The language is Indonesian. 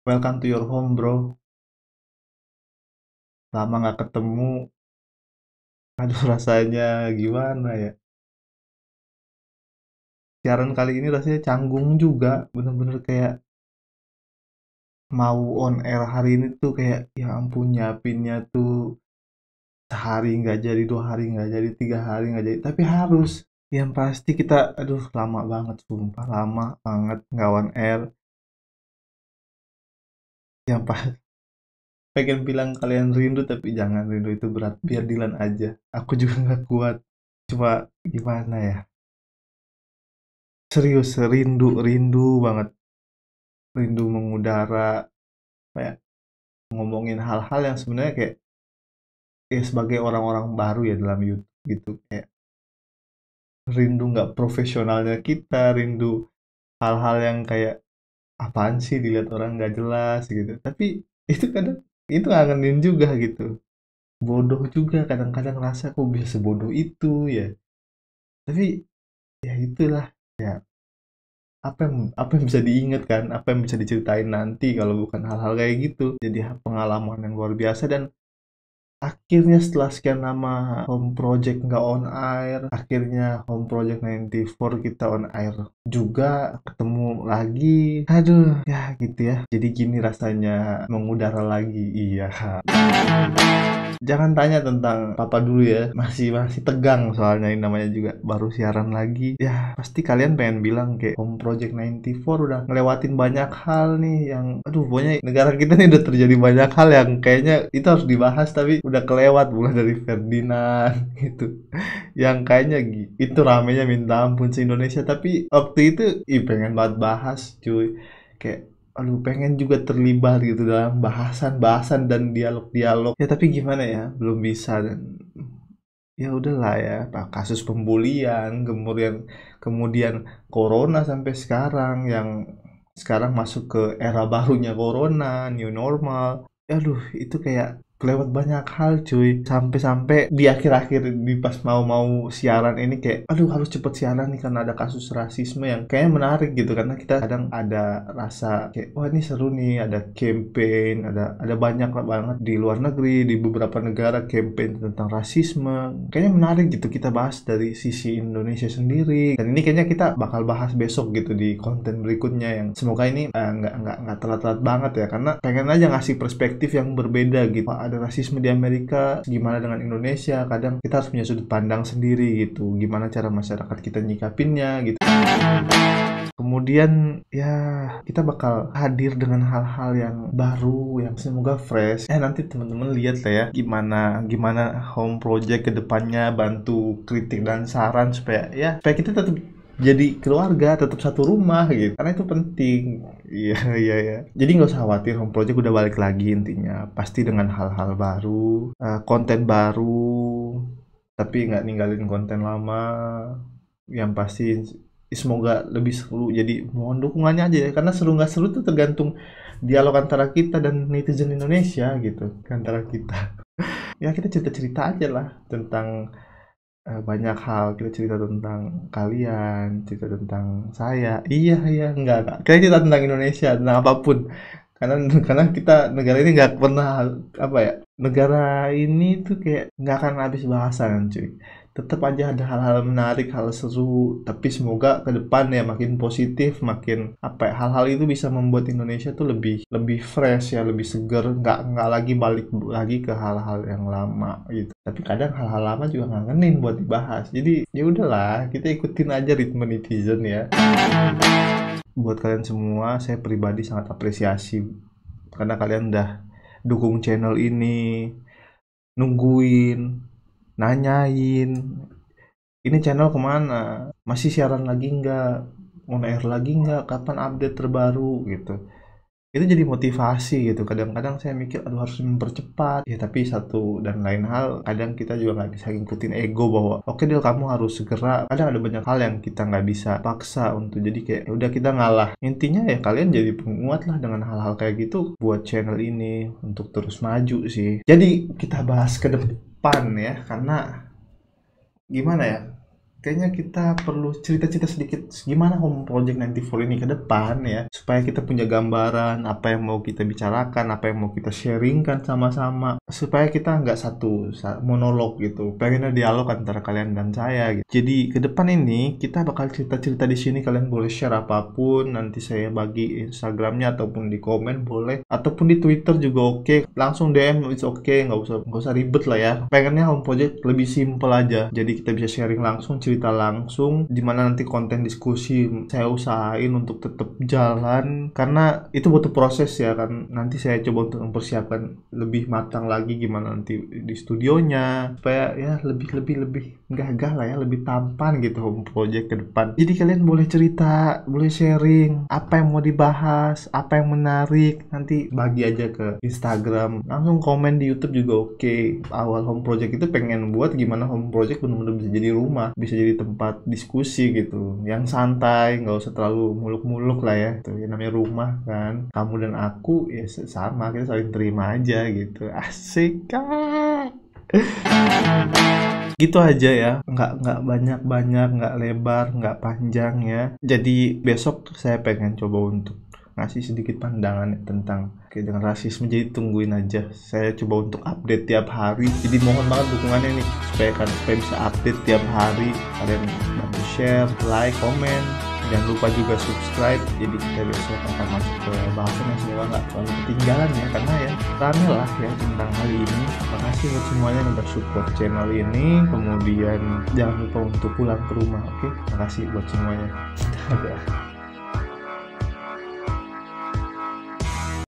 Welcome to your home, bro. Lama nggak ketemu. Aduh, rasanya gimana ya? Siaran kali ini rasanya canggung juga. Bener-bener kayak mau on air hari ini tuh kayak ya ampun nyiapinnya tuh sehari nggak jadi, 2 hari nggak jadi, 3 hari nggak jadi. Tapi harus. Yang pasti kita, aduh lama banget, sumpah lama banget nggak on air. Yang pas pengen bilang kalian rindu tapi jangan, rindu itu berat. Biar Dilan aja. Aku juga nggak kuat. Cuma gimana ya? Serius, rindu, rindu banget. Rindu mengudara, kayak ngomongin hal-hal yang sebenarnya kayak ya sebagai orang-orang baru ya dalam YouTube gitu. Kayak rindu nggak profesionalnya kita, rindu hal-hal yang kayak apaan sih dilihat orang nggak jelas gitu. Tapi itu kadang itu ngangenin juga gitu. Bodoh juga kadang-kadang rasa kok bisa sebodoh itu ya. Tapi ya itulah ya apa yang bisa diingat kan, apa yang bisa diceritain nanti kalau bukan hal-hal kayak gitu. Jadi pengalaman yang luar biasa dan akhirnya setelah sekian lama home project nggak on air, akhirnya home project 94 kita on air juga, ketemu lagi. Aduh, ya gitu ya. Jadi gini rasanya mengudara lagi. Iya. Jangan tanya tentang papa dulu ya. Masih masih tegang soalnya ini namanya juga baru siaran lagi. Ya, pasti kalian pengen bilang kayak Home Project 94 udah ngelewatin banyak hal nih yang aduh pokoknya negara kita nih udah terjadi banyak hal yang kayaknya itu harus dibahas tapi udah kelewat mulai dari Ferdinand gitu. Yang kayaknya itu ramenya minta ampun se-Indonesia tapi waktu itu pengen banget bahas cuy. Kayak aduh pengen juga terlibat gitu dalam bahasan-bahasan dan dialog-dialog. Ya tapi gimana ya, belum bisa dan ya udahlah ya, kasus pembulian, kemudian kemudian corona sampai sekarang yang sekarang masuk ke era barunya corona, new normal. Aduh, itu kayak kelewat banyak hal cuy sampai-sampai di akhir-akhir di pas mau-mau siaran ini kayak aduh harus cepet siaran nih karena ada kasus rasisme yang kayaknya menarik gitu karena kita kadang ada rasa kayak wah ini seru nih ada campaign ada banyak banget di luar negeri di beberapa negara campaign tentang rasisme kayaknya menarik gitu kita bahas dari sisi Indonesia sendiri dan ini kayaknya kita bakal bahas besok gitu di konten berikutnya yang semoga ini nggak telat-telat banget ya karena pengen aja ngasih perspektif yang berbeda gitu ada rasisme di Amerika gimana dengan Indonesia kadang kita harus punya sudut pandang sendiri gitu gimana cara masyarakat kita nyikapinnya gitu kemudian ya kita bakal hadir dengan hal-hal yang baru yang semoga fresh nanti teman-teman lihat lah ya gimana gimana home project kedepannya bantu kritik dan saran supaya kita tetap jadi keluarga tetap satu rumah gitu karena itu penting iya iya ya jadi nggak usah khawatir home project udah balik lagi intinya pasti dengan hal-hal baru konten baru tapi nggak ninggalin konten lama yang pasti semoga lebih seru jadi mohon dukungannya aja ya karena seru nggak seru tuh tergantung dialog antara kita dan netizen Indonesia gitu antara kita ya kita cerita-cerita aja lah tentang banyak hal kita cerita tentang kalian cerita tentang saya iya iya enggak kita cerita tentang Indonesia tentang apapun karena karena kita negara ini nggak pernah apa ya negara ini tuh kayak nggak akan habis bahasan cuy tetap aja ada hal-hal menarik hal seru tapi semoga ke depan ya makin positif makin apa ya, hal-hal itu bisa membuat Indonesia tuh lebih lebih fresh ya lebih seger nggak lagi balik lagi ke hal-hal yang lama gitu tapi kadang hal-hal lama juga ngangenin buat dibahas jadi ya udahlah kita ikutin aja ritme netizen ya buat kalian semua saya pribadi sangat apresiasi karena kalian udah dukung channel ini nungguin nanyain ini channel kemana masih siaran lagi nggak on air lagi nggak kapan update terbaru gitu itu jadi motivasi gitu kadang-kadang saya mikir aduh harus mempercepat ya tapi satu dan lain hal kadang kita juga nggak bisa ngikutin ego bahwa oke deh kamu harus segera kadang ada banyak hal yang kita nggak bisa paksa untuk jadi kayak ya udah kita ngalah intinya ya kalian jadi penguat lah dengan hal-hal kayak gitu buat channel ini untuk terus maju sih jadi kita bahas ke depan ya karena gimana ya kayaknya kita perlu cerita-cerita sedikit gimana Home Project 94 ini ke depan ya supaya kita punya gambaran apa yang mau kita bicarakan, apa yang mau kita sharingkan sama-sama, supaya kita nggak satu monolog gitu, pengennya dialog antara kalian dan saya gitu. Jadi ke depan ini kita bakal cerita-cerita di sini, kalian boleh share apapun, nanti saya bagi Instagramnya ataupun di komen boleh, ataupun di Twitter juga oke, langsung DM it's oke, nggak usah ribet lah ya. Pengennya home project lebih simple aja, jadi kita bisa sharing langsung, cerita langsung, dimana nanti konten diskusi saya usahain untuk tetap jalan, karena itu butuh proses ya kan. Nanti saya coba untuk mempersiapkan lebih matang lagi gimana nanti di studionya, supaya ya lebih gagah lah ya, lebih tampan gitu home project ke depan. Jadi kalian boleh cerita, boleh sharing apa yang mau dibahas, apa yang menarik, nanti bagi aja ke Instagram, langsung komen di YouTube juga oke. Awal home project itu pengen buat gimana home project benar-benar bisa jadi rumah, bisa jadi tempat diskusi gitu, yang santai, nggak usah terlalu muluk-muluk lah ya. Itu yang namanya rumah kan, kamu dan aku ya sama, kita saling terima aja gitu. Asik kan? Gitu aja ya, nggak banyak-banyak, nggak lebar, nggak panjang ya. Jadi besok saya pengen coba untuk ngasih sedikit pandangan tentang dengan rasisme, jadi tungguin aja. Saya coba untuk update tiap hari, jadi mohon banget dukungannya nih supaya bisa update tiap hari. Kalian bantu share, like, komen, jangan lupa juga subscribe, jadi kita besok akan masuk ke bahasan yang semoga nggak terlalu ketinggalan ya, karena ya rame lah ya tentang hal ini. Makasih buat semuanya yang udah support channel ini, kemudian jangan lupa untuk pulang ke rumah, oke? Makasih buat semuanya. Dadah.